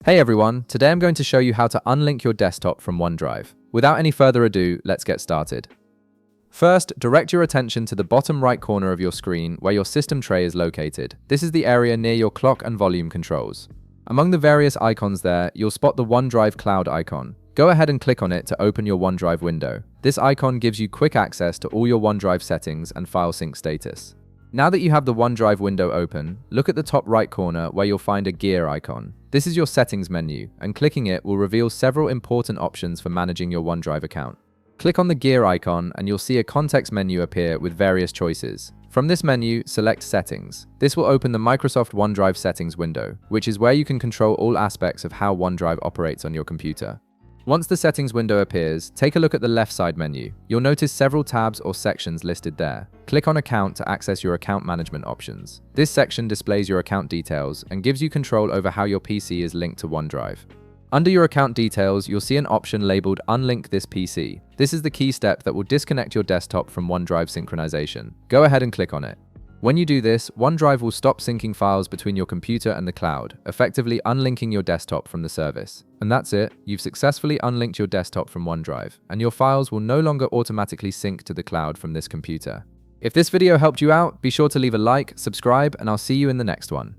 Hey everyone, today I'm going to show you how to unlink your desktop from OneDrive. Without any further ado, let's get started. First, direct your attention to the bottom right corner of your screen where your system tray is located. This is the area near your clock and volume controls. Among the various icons there, you'll spot the OneDrive Cloud icon. Go ahead and click on it to open your OneDrive window. This icon gives you quick access to all your OneDrive settings and file sync status. Now that you have the OneDrive window open, look at the top right corner where you'll find a gear icon. This is your settings menu, and clicking it will reveal several important options for managing your OneDrive account. Click on the gear icon and you'll see a context menu appear with various choices. From this menu, select Settings. This will open the Microsoft OneDrive Settings window, which is where you can control all aspects of how OneDrive operates on your computer. Once the settings window appears, take a look at the left side menu. You'll notice several tabs or sections listed there. Click on Account to access your account management options. This section displays your account details and gives you control over how your PC is linked to OneDrive. Under your account details, you'll see an option labeled Unlink this PC. This is the key step that will disconnect your desktop from OneDrive synchronization. Go ahead and click on it. When you do this, OneDrive will stop syncing files between your computer and the cloud, effectively unlinking your desktop from the service. And that's it, you've successfully unlinked your desktop from OneDrive, and your files will no longer automatically sync to the cloud from this computer. If this video helped you out, be sure to leave a like, subscribe, and I'll see you in the next one.